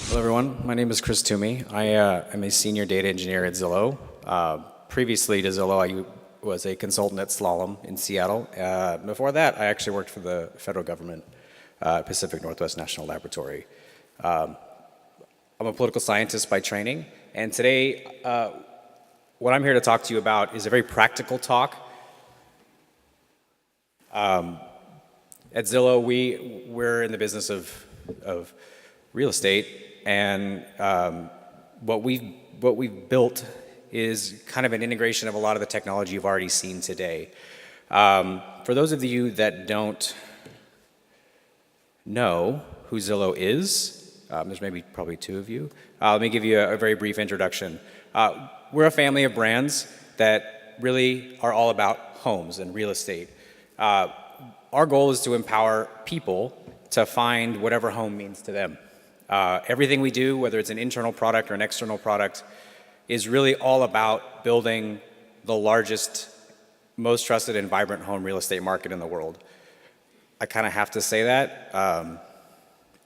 Hello, everyone. My name is Chris Toomey. I am a senior data engineer at Zillow. Previously to Zillow, I was a consultant at Slalom in Seattle. Before that, I actually worked for the federal government, Pacific Northwest National Laboratory. I'm a political scientist by training, and today, what I'm here to talk to you about is a very practical talk. At Zillow, we're in the business of real estate, and what we've built is kind of an integration of a lot of the technology you've already seen today. For those of you that don't know who Zillow is, there's probably two of you. Let me give you a very brief introduction. We're a family of brands that really are all about homes and real estate. Our goal is to empower people to find whatever home means to them. Everything we do, whether it's an internal product or an external product, is really all about building the largest, most trusted and vibrant home real estate market in the world. I kind of have to say that.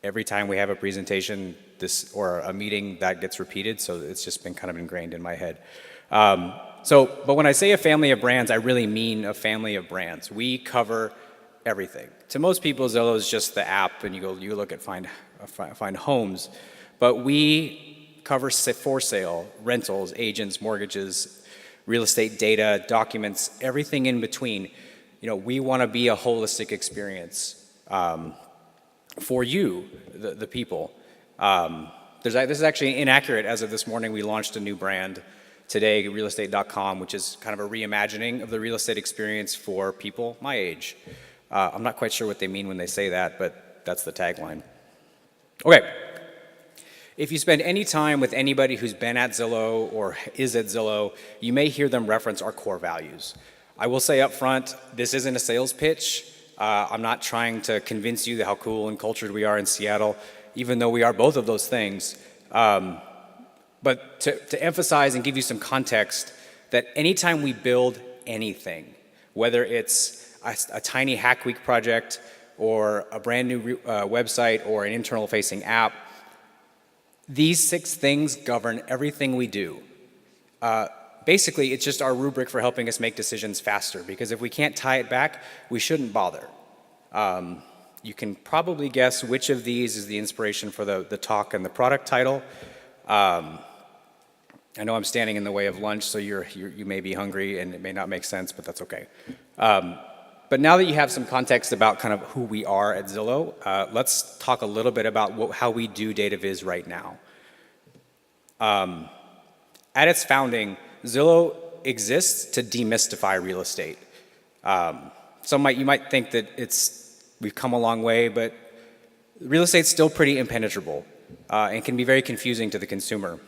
Every time we have a presentation or a meeting, that gets repeated, so it's just been kind of ingrained in my head. But when I say a family of brands, I really mean a family of brands. We cover everything. To most people, Zillow is just the app, and you look at find homes, but we cover for sale, rentals, agents, mortgages, real estate data, documents, everything in between. We want to be a holistic experience for you, the people. This is actually inaccurate. As of this morning, we launched a new brand today, realestate.com, which is kind of a reimagining of the real estate experience for people my age. I'm not quite sure what they mean when they say that, but that's the tagline. Okay. If you spend any time with anybody who's been at Zillow or is at Zillow, you may hear them reference our core values. I will say up front, this isn't a sales pitch. I'm not trying to convince you how cool and cultured we are in Seattle, even though we are both of those things. But to emphasize and give you some context, that anytime we build anything, whether it's a tiny Hack Week project or a brand new website or an internal facing app, these 6 things govern everything we do. Basically, it's just our rubric for helping us make decisions faster, because if we can't tie it back, we shouldn't bother. You can probably guess which of these is the inspiration for the talk and the product title. I know I'm standing in the way of lunch, so you may be hungry and it may not make sense, but that's okay. But now that you have some context about kind of who we are at Zillow, let's talk a little bit about how we do data viz right now. At its founding, Zillow exists to demystify real estate. You might think that we've come a long way, but real estate's still pretty impenetrable and can be very confusing to the consumer.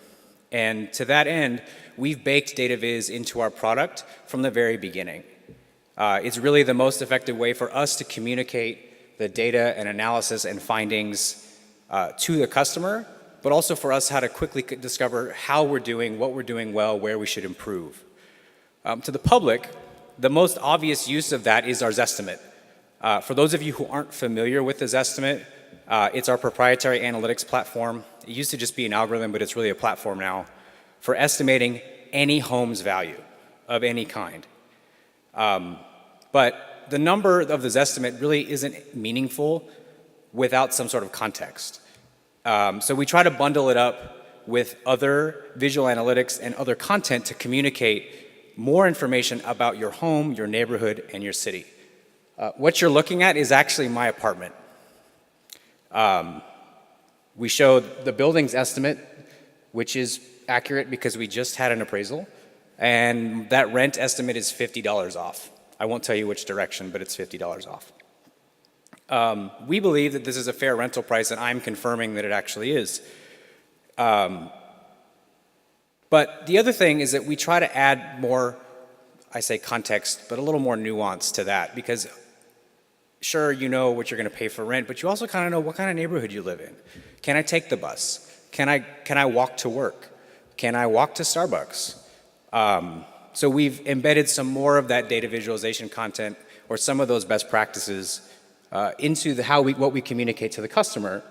And to that end, we've baked data viz into our product from the very beginning. It's really the most effective way for us to communicate the data and analysis and findings to the customer, but also for us how to quickly discover how we're doing, what we're doing well, where we should improve. To the public, the most obvious use of that is our Zestimate. For those of you who aren't familiar with the Zestimate, it's our proprietary analytics platform. It used to just be an algorithm, but it's really a platform now for estimating any home's value of any kind. But the number of the Zestimate really isn't meaningful without some sort of context. So we try to bundle it up with other visual analytics and other content to communicate more information about your home, your neighborhood, and your city. What you're looking at is actually my apartment. We showed the building's estimate, which is accurate because we just had an appraisal, and that rent estimate is $50 off. I won't tell you which direction, but it's $50 off. We believe that this is a fair rental price, and I'm confirming that it actually is. But the other thing is that we try to add more, I say context, but a little more nuance to that, because sure, you know what you're going to pay for rent, but you also kind of know what kind of neighborhood you live in. Can I take the bus? Can I walk to work? Can I walk to Starbucks? So we've embedded some more of that data visualization content or some of those best practices into what we communicate to the customer.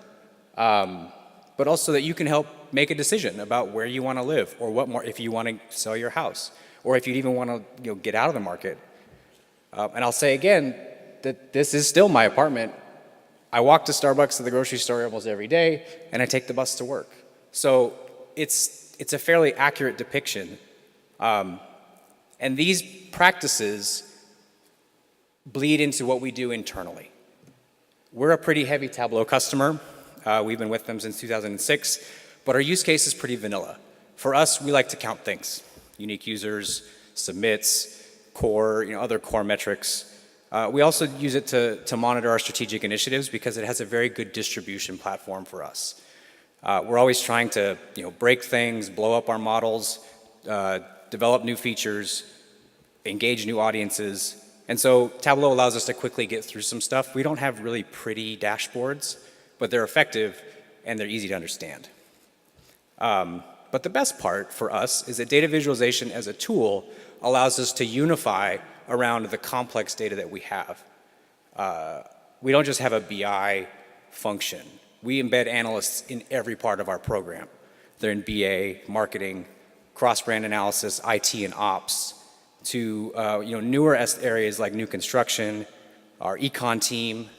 but also that you can help make a decision about where you want to live, or what more, if you want to sell your house, or if you even want to get out of the market. And I'll say again that this is still my apartment. I walk to Starbucks, to the grocery store almost every day, and I take the bus to work. So it's a fairly accurate depiction. And these practices bleed into what we do internally. We're a pretty heavy Tableau customer. We've been with them since 2006, but our use case is pretty vanilla. For us, we like to count things: unique users, submits, core, other core metrics. We also use it to monitor our strategic initiatives because it has a very good distribution platform for us. We're always trying to break things, blow up our models, develop new features, engage new audiences. And so Tableau allows us to quickly get through some stuff. We don't have really pretty dashboards, but they're effective and they're easy to understand. But the best part for us is that data visualization as a tool allows us to unify around the complex data that we have. We don't just have a BI function. We embed analysts in every part of our program. They're in BA, marketing, cross-brand analysis, IT, and ops, to newer areas like new construction, our econ team,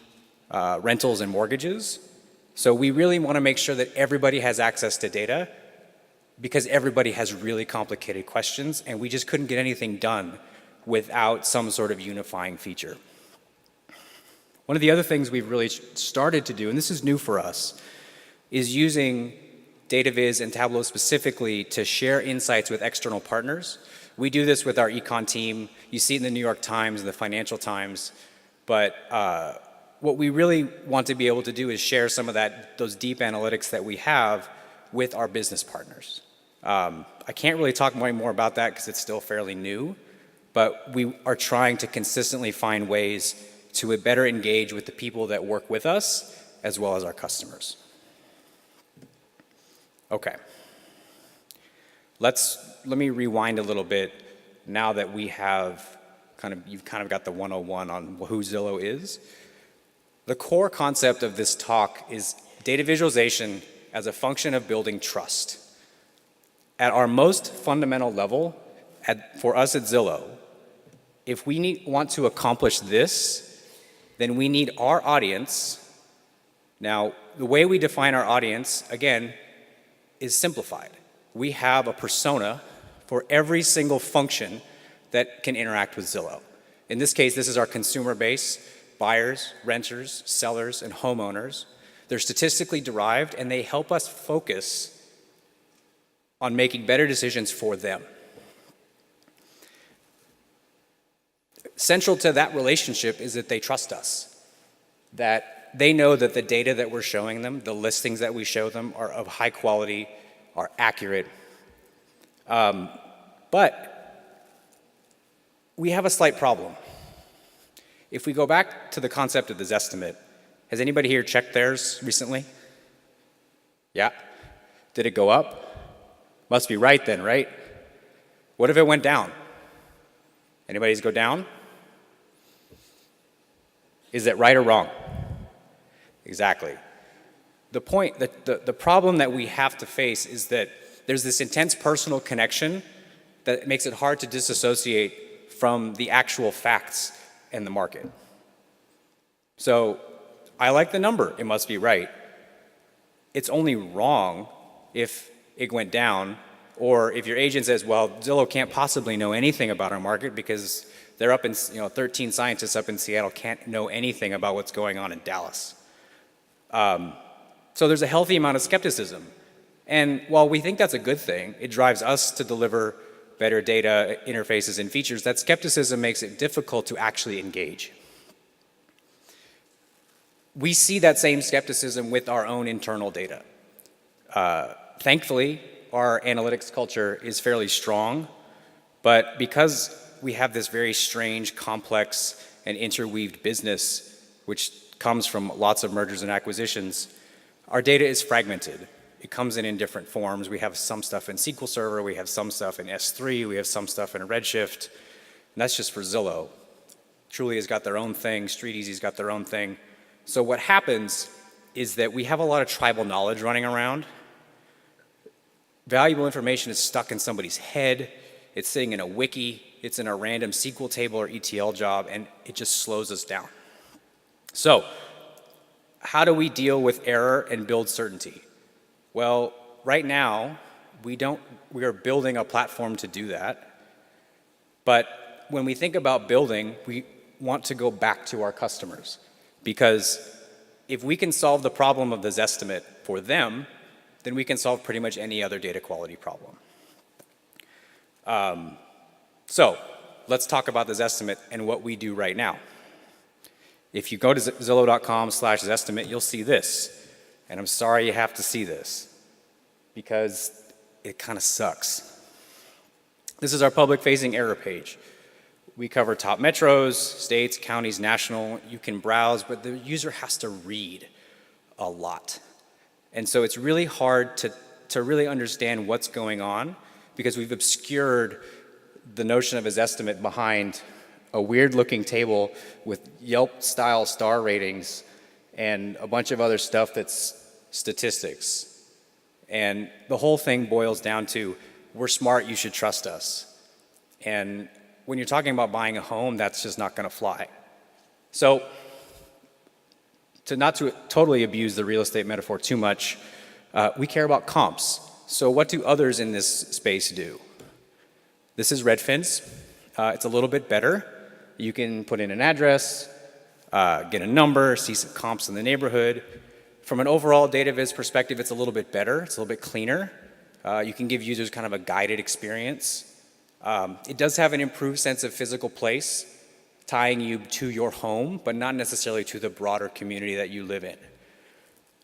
rentals and mortgages. So we really want to make sure that everybody has access to data, because everybody has really complicated questions, and we just couldn't get anything done without some sort of unifying feature. One of the other things we've really started to do, and this is new for us, is using data viz and Tableau specifically to share insights with external partners. We do this with our econ team. You see it in the New York Times and the Financial Times. But what we really want to be able to do is share some of those deep analytics that we have with our business partners. I can't really talk more about that because it's still fairly new, but we are trying to consistently find ways to better engage with the people that work with us as well as our customers. Okay. Let me rewind a little bit now that we have you've kind of got the 101 on who Zillow is. The core concept of this talk is data visualization as a function of building trust. At our most fundamental level, for us at Zillow, if we want to accomplish this, then we need our audience. Now, the way we define our audience, again, is simplified. We have a persona for every single function that can interact with Zillow. In this case, this is our consumer base: buyers, renters, sellers, and homeowners. They're statistically derived, and they help us focus on making better decisions for them. Central to that relationship is that they trust us, that they know that the data that we're showing them, the listings that we show them, are of high quality, are accurate. But we have a slight problem. If we go back to the concept of the Zestimate, has anybody here checked theirs recently? Yeah? Did it go up? Must be right then, right? What if it went down? Anybody's go down? Is that right or wrong? Exactly. The point, the problem that we have to face is that there's this intense personal connection that makes it hard to disassociate from the actual facts in the market. So I like the number, it must be right. It's only wrong if it went down, or if your agent says, well, Zillow can't possibly know anything about our market because they're up in, 13 scientists up in Seattle can't know anything about what's going on in Dallas. So there's a healthy amount of skepticism. And while we think that's a good thing, it drives us to deliver better data, interfaces, and features, that skepticism makes it difficult to actually engage. We see that same skepticism with our own internal data. Thankfully, our analytics culture is fairly strong, but because we have this very strange, complex, and interweaved business, which comes from lots of mergers and acquisitions, our data is fragmented. It comes in different forms. We have some stuff in SQL Server, we have some stuff in S3, we have some stuff in Redshift, and that's just for Zillow. Truly has got their own thing, StreetEasy's got their own thing. So what happens is that we have a lot of tribal knowledge running around. Valuable information is stuck in somebody's head. It's sitting in a wiki. It's in a random SQL table or ETL job, and it just slows us down. So, how do we deal with error and build certainty? Well, right now, we are building a platform to do that. But when we think about building, we want to go back to our customers. Because if we can solve the problem of the Zestimate for them, then we can solve pretty much any other data quality problem. So let's talk about the Zestimate and what we do right now. If you go to Zillow.com/Zestimate, you'll see this. And I'm sorry you have to see this, because it kind of sucks. This is our public-facing error page. We cover top metros, states, counties, national. You can browse, but the user has to read a lot. And so it's really hard to really understand what's going on, because we've obscured the notion of a Zestimate behind a weird-looking table with Yelp-style star ratings and a bunch of other stuff that's statistics. And the whole thing boils down to, we're smart, you should trust us. And when you're talking about buying a home, that's just not going to fly. So, not to totally abuse the real estate metaphor too much, we care about comps. So what do others in this space do? This is Redfin's. It's a little bit better. You can put in an address, get a number, see some comps in the neighborhood. From an overall data viz perspective, it's a little bit better. It's a little bit cleaner. You can give users kind of a guided experience. It does have an improved sense of physical place, tying you to your home, but not necessarily to the broader community that you live in.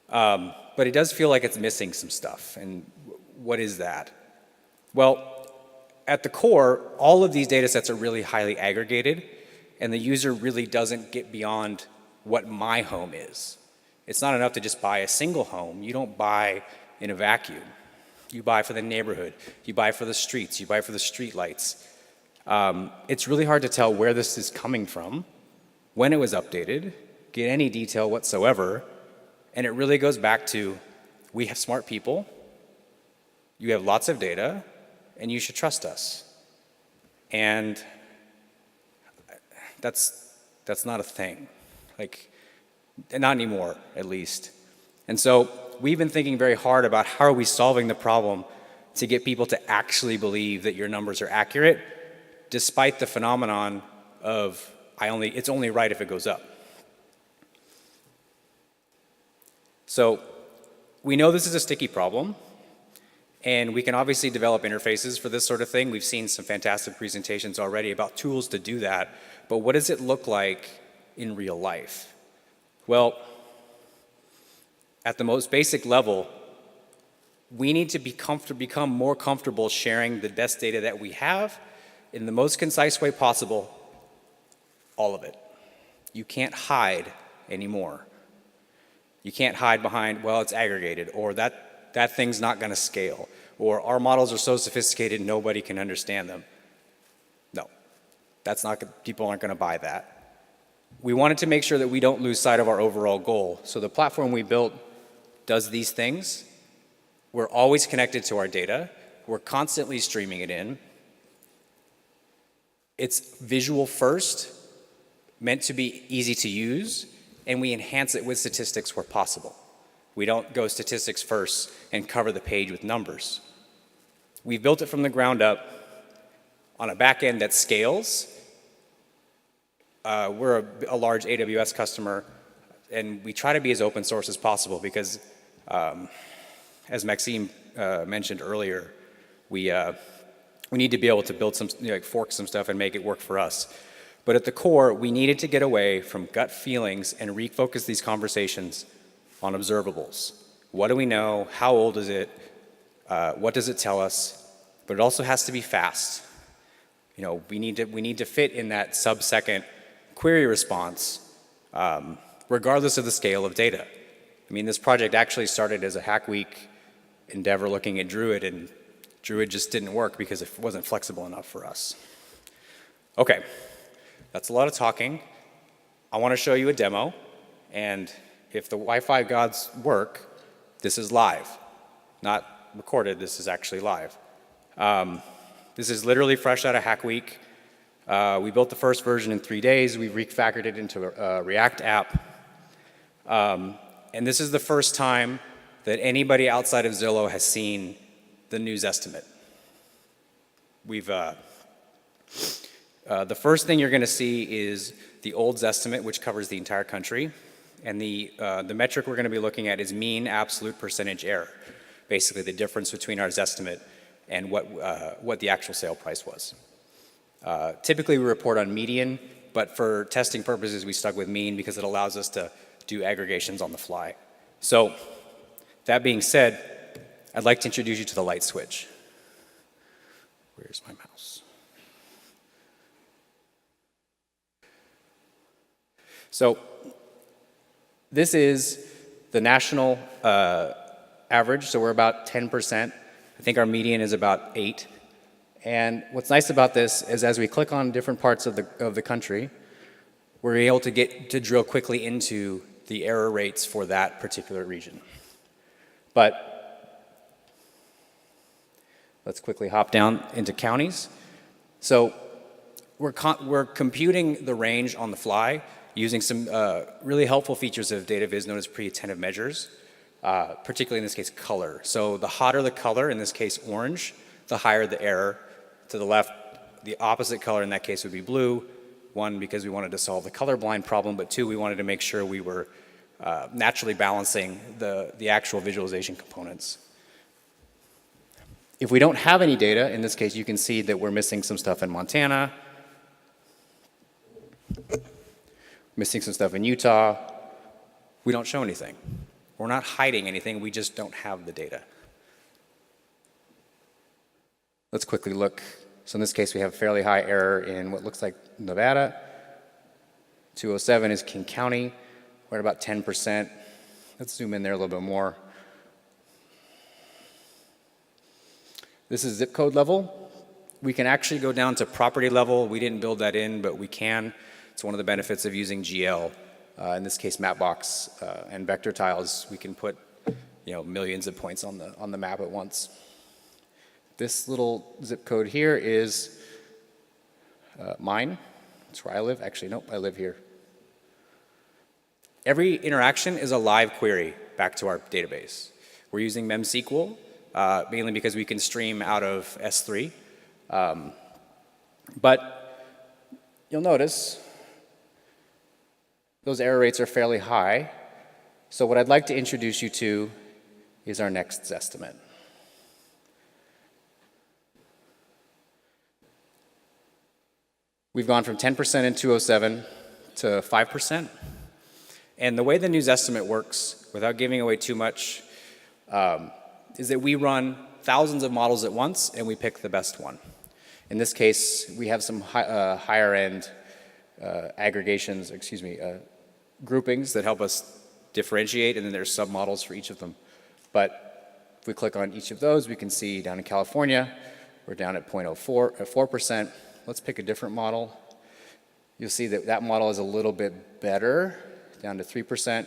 But it does feel like it's missing some stuff. And what is that? Well, at the core, all of these data sets are really highly aggregated, and the user really doesn't get beyond what my home is. It's not enough to just buy a single home. You don't buy in a vacuum. You buy for the neighborhood. You buy for the streets. You buy for the street lights. It's really hard to tell where this is coming from, when it was updated, get any detail whatsoever, and it really goes back to, we have smart people, you have lots of data, and you should trust us. And that's not a thing. Like, not anymore, at least. And so we've been thinking very hard about how are we solving the problem to get people to actually believe that your numbers are accurate, despite the phenomenon of it's only right if it goes up. So we know this is a sticky problem, and we can obviously develop interfaces for this sort of thing. We've seen some fantastic presentations already about tools to do that, but what does it look like in real life? Well, at the most basic level, we need to become more comfortable sharing the best data that we have in the most concise way possible, all of it. You can't hide anymore. You can't hide behind, well, it's aggregated, or that thing's not going to scale, or our models are so sophisticated nobody can understand them. No, people aren't going to buy that. We wanted to make sure that we don't lose sight of our overall goal. So the platform we built does these things. We're always connected to our data. We're constantly streaming it in. It's visual first, meant to be easy to use, and we enhance it with statistics where possible. We don't go statistics first and cover the page with numbers. We built it from the ground up on a back end that scales. We're a large AWS customer, and we try to be as open source as possible because, as Maxime mentioned earlier, we need to be able to build some, fork some stuff and make it work for us. But at the core, we needed to get away from gut feelings and refocus these conversations on observables. What do we know? How old is it? What does it tell us? But it also has to be fast. We need to fit in that sub-second query response, regardless of the scale of data. I mean, this project actually started as a Hack Week endeavor looking at Druid, and Druid just didn't work because it wasn't flexible enough for us. Okay, that's a lot of talking. I want to show you a demo, and if the Wi-Fi gods work, this is live. Not recorded, this is actually live. This is literally fresh out of Hack Week. We built the first version in 3 days. We refactored it into a React app. And this is the first time that anybody outside of Zillow has seen the new Zestimate. The first thing you're going to see is the old Zestimate, which covers the entire country. And the metric we're going to be looking at is mean absolute percentage error, basically the difference between our Zestimate and what the actual sale price was. Typically, we report on median, but for testing purposes, we stuck with mean because it allows us to do aggregations on the fly. So, that being said, I'd like to introduce you to the Lightswitch. Where's my mouse? So, this is the national average, so we're about 10%. I think our median is about 8%. And what's nice about this is as we click on different parts of the country, we're able to get to drill quickly into the error rates for that particular region. But let's quickly hop down into counties. So we're computing the range on the fly using some really helpful features of data viz known as pre-attentive measures, particularly in this case color. So the hotter the color, in this case orange, the higher the error. To the left, the opposite color in that case would be blue. One, because we wanted to solve the colorblind problem, but two, we wanted to make sure we were naturally balancing the actual visualization components. If we don't have any data, in this case, you can see that we're missing some stuff in Montana, missing some stuff in Utah. We don't show anything. We're not hiding anything, we just don't have the data. Let's quickly look. So in this case, we have fairly high error in what looks like Nevada. 207 is King County. We're at about 10%. Let's zoom in there a little bit more. This is zip code level. We can actually go down to property level. We didn't build that in, but we can. It's one of the benefits of using GL. In this case, Mapbox and vector tiles. We can put millions of points on the map at once. This little zip code here is mine. That's where I live. Actually, nope, I live here. Every interaction is a live query back to our database. We're using memSQL, mainly because we can stream out of S3. But you'll notice those error rates are fairly high. So what I'd like to introduce you to is our next Zestimate. We've gone from 10% in 207 to 5%. And the way the new Zestimate works, without giving away too much, is that we run thousands of models at once and we pick the best one. In this case, we have some higher end aggregations, groupings that help us differentiate, and then there's submodels for each of them. But if we click on each of those, we can see down in California, we're down at 4%. Let's pick a different model. You'll see that that model is a little bit better, down to 3%.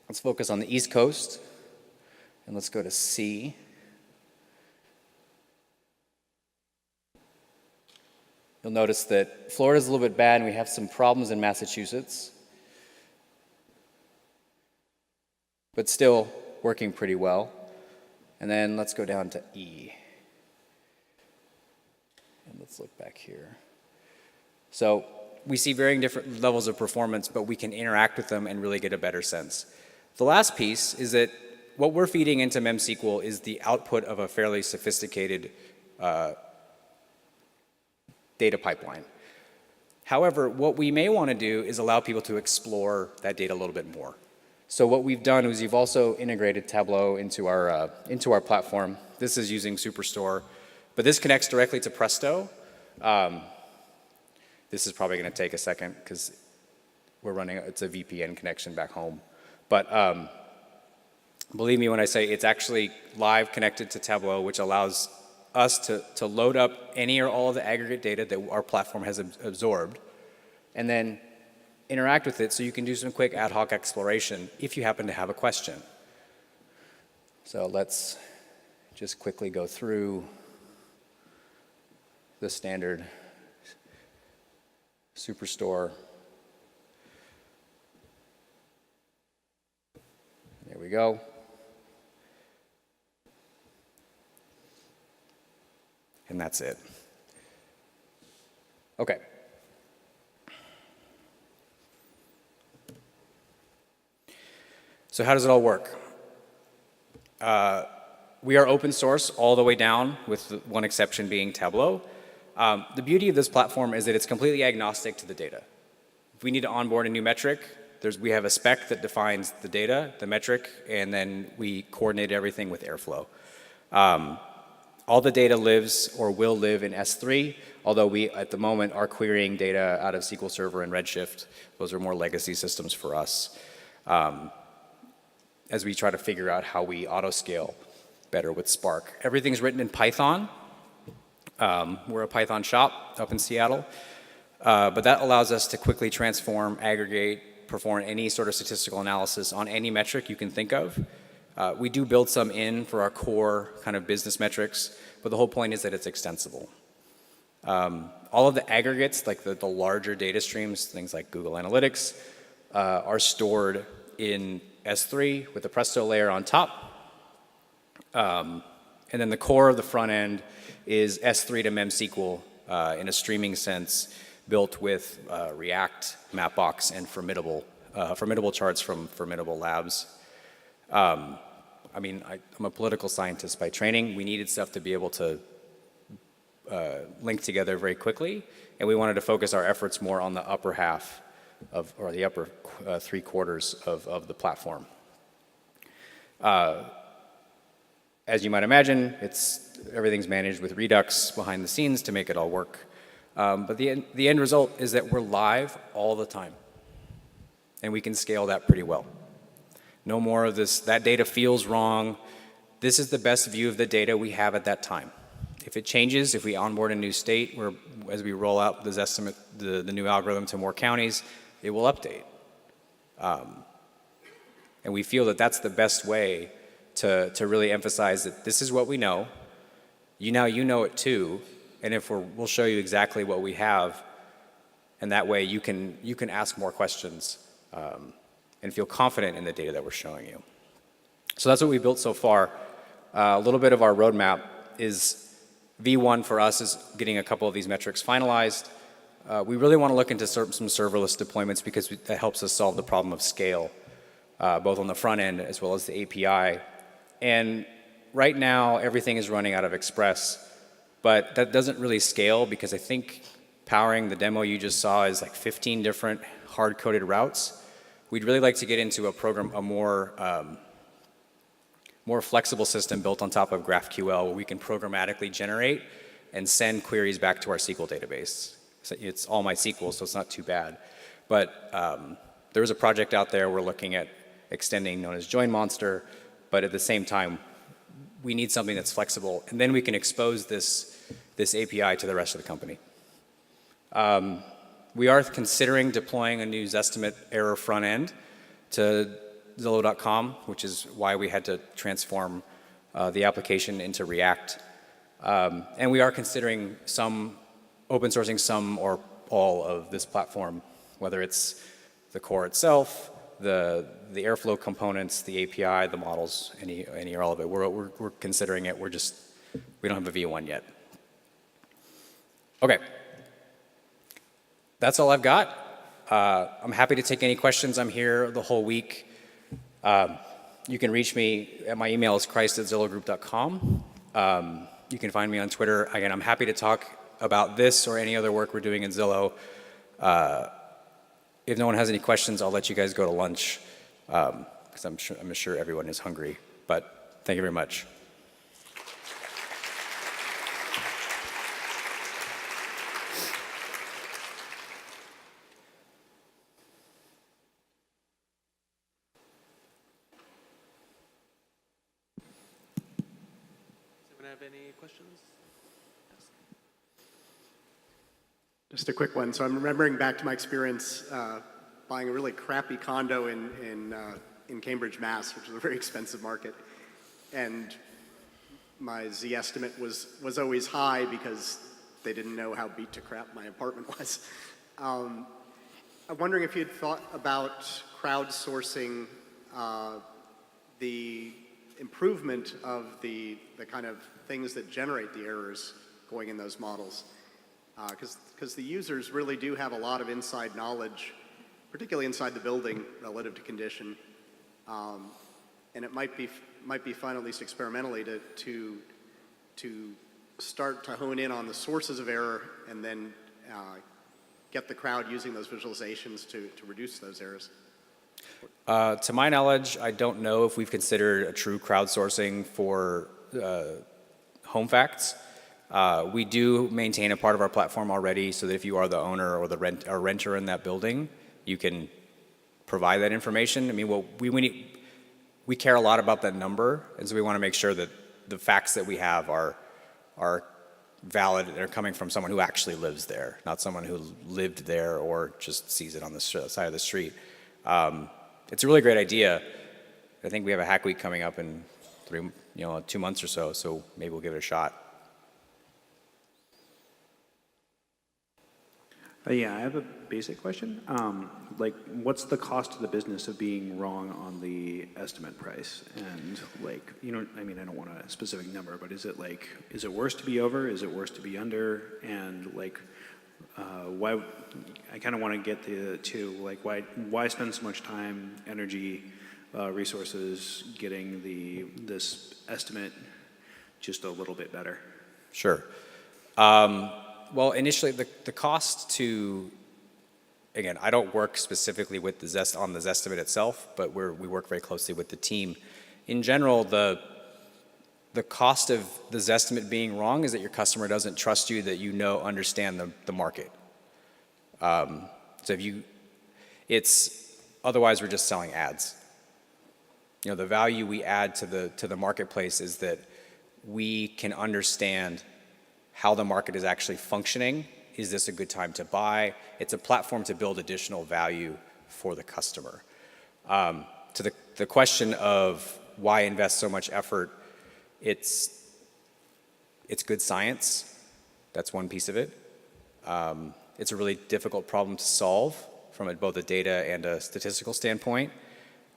Let's focus on the East Coast, and let's go to C. You'll notice that Florida's a little bit bad, and we have some problems in Massachusetts, but still working pretty well. And then let's go down to E. And let's look back here. So we see varying different levels of performance, but we can interact with them and really get a better sense. The last piece is that what we're feeding into memSQL is the output of a fairly sophisticated data pipeline. However, what we may want to do is allow people to explore that data a little bit more. So what we've done is we've also integrated Tableau into our platform. This is using Superstore, but this connects directly to Presto. This is probably going to take a second because it's a VPN connection back home. But believe me when I say it's actually live connected to Tableau, which allows us to load up any or all of the aggregate data that our platform has absorbed. And then interact with it so you can do some quick ad hoc exploration if you happen to have a question. So let's just quickly go through the standard Superstore. There we go. And that's it. Okay. So how does it all work? We are open source all the way down, with one exception being Tableau. The beauty of this platform is that it's completely agnostic to the data. If we need to onboard a new metric, we have a spec that defines the data, the metric, and then we coordinate everything with Airflow. All the data lives or will live in S3, although we, at the moment, are querying data out of SQL Server and Redshift. Those are more legacy systems for us, as we try to figure out how we auto-scale better with Spark. Everything's written in Python. We're a Python shop up in Seattle, but that allows us to quickly transform, aggregate, perform any sort of statistical analysis on any metric you can think of. We do build some in for our core kind of business metrics, but the whole point is that it's extensible. All of the aggregates, like the larger data streams, things like Google Analytics, are stored in S3 with a Presto layer on top. And then the core of the front end is S3 to MemSQL in a streaming sense, built with React, Mapbox, and formidable charts from Formidable Labs. I mean, I'm a political scientist by training. We needed stuff to be able to link together very quickly, and we wanted to focus our efforts more on the upper half of, or the upper 3/4 of the platform. As you might imagine, everything's managed with Redux behind the scenes to make it all work. But the end result is that we're live all the time, and we can scale that pretty well. No more of this, that data feels wrong. This is the best view of the data we have at that time. If it changes, if we onboard a new state, as we roll out the Zestimate, the new algorithm to more counties, it will update. And we feel that that's the best way to really emphasize that this is what we know. You know it too, and we'll show you exactly what we have, and that way you can ask more questions and feel confident in the data that we're showing you. So that's what we built so far. A little bit of our roadmap is V1 for us is getting a couple of these metrics finalized. We really want to look into some serverless deployments because that helps us solve the problem of scale, both on the front end as well as the API. And right now, everything is running out of Express, but that doesn't really scale because I think powering the demo you just saw is like 15 different hard-coded routes. We'd really like to get into a more flexible system built on top of GraphQL where we can programmatically generate and send queries back to our SQL database. So it's all MySQL, so it's not too bad. But there's a project out there we're looking at extending known as Join Monster, but at the same time, we need something that's flexible, and then we can expose this API to the rest of the company. We are considering deploying a new Zestimate error front end to Zillow.com, which is why we had to transform the application into React. And we are considering open sourcing some or all of this platform, whether it's the core itself, the Airflow components, the API, the models, any or all of it. We're considering it. We don't have a V1 yet. Okay. That's all I've got. I'm happy to take any questions. I'm here the whole week. You can reach me at my email is christ@zillowgroup.com. You can find me on Twitter. Again, I'm happy to talk about this or any other work we're doing in Zillow. If no one has any questions, I'll let you guys go to lunch because I'm sure everyone is hungry. But thank you very much. Any questions? Just a quick one. So I'm remembering back to my experience buying a really crappy condo in Cambridge, Mass, which is a very expensive market, and my Zestimate was always high because they didn't know how beat to crap my apartment was. I'm wondering if you'd thought about crowdsourcing the improvement of the kind of things that generate the errors going in those models. Because the users really do have a lot of inside knowledge, particularly inside the building relative to condition. And it might be fun, at least experimentally, to start to hone in on the sources of error and then get the crowd using those visualizations to reduce those errors. To my knowledge, I don't know if we've considered a true crowdsourcing for home facts. We do maintain a part of our platform already so that if you are the owner or the renter in that building, you can provide that information. I mean, we care a lot about that number, and so we want to make sure that the facts that we have are valid and are coming from someone who actually lives there, not someone who lived there or just sees it on the side of the street. It's a really great idea. I think we have a hack week coming up in 2 months or so maybe we'll give it a shot. Yeah, I have a basic question. Like, what's the cost to the business of being wrong on the estimate price? And like, I mean, I don't want a specific number, but is it worse to be over? Is it worse to be under? And like, why? I kind of want to get to like, why spend so much time, energy, resources getting this estimate just a little bit better? Sure. Well, initially, the cost to, again, I don't work specifically with on the Zestimate itself, but we work very closely with the team. In general, the cost of the Zestimate being wrong is that your customer doesn't trust you, that understand the market. So otherwise we're just selling ads. The value we add to the marketplace is that we can understand how the market is actually functioning. Is this a good time to buy? It's a platform to build additional value for the customer. To the question of why invest so much effort, it's good science. That's one piece of it. It's a really difficult problem to solve from both a data and a statistical standpoint.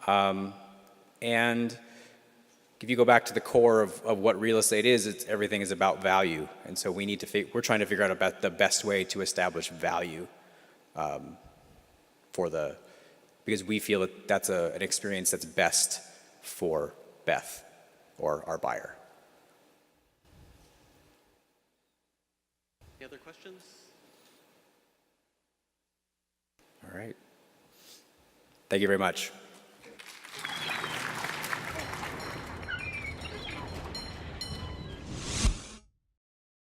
And if you go back to the core of what real estate is, everything is about value. And so we're trying to figure out about the best way to establish value because we feel that that's an experience that's best for Beth or our buyer. Any other questions? All right. Thank you very much.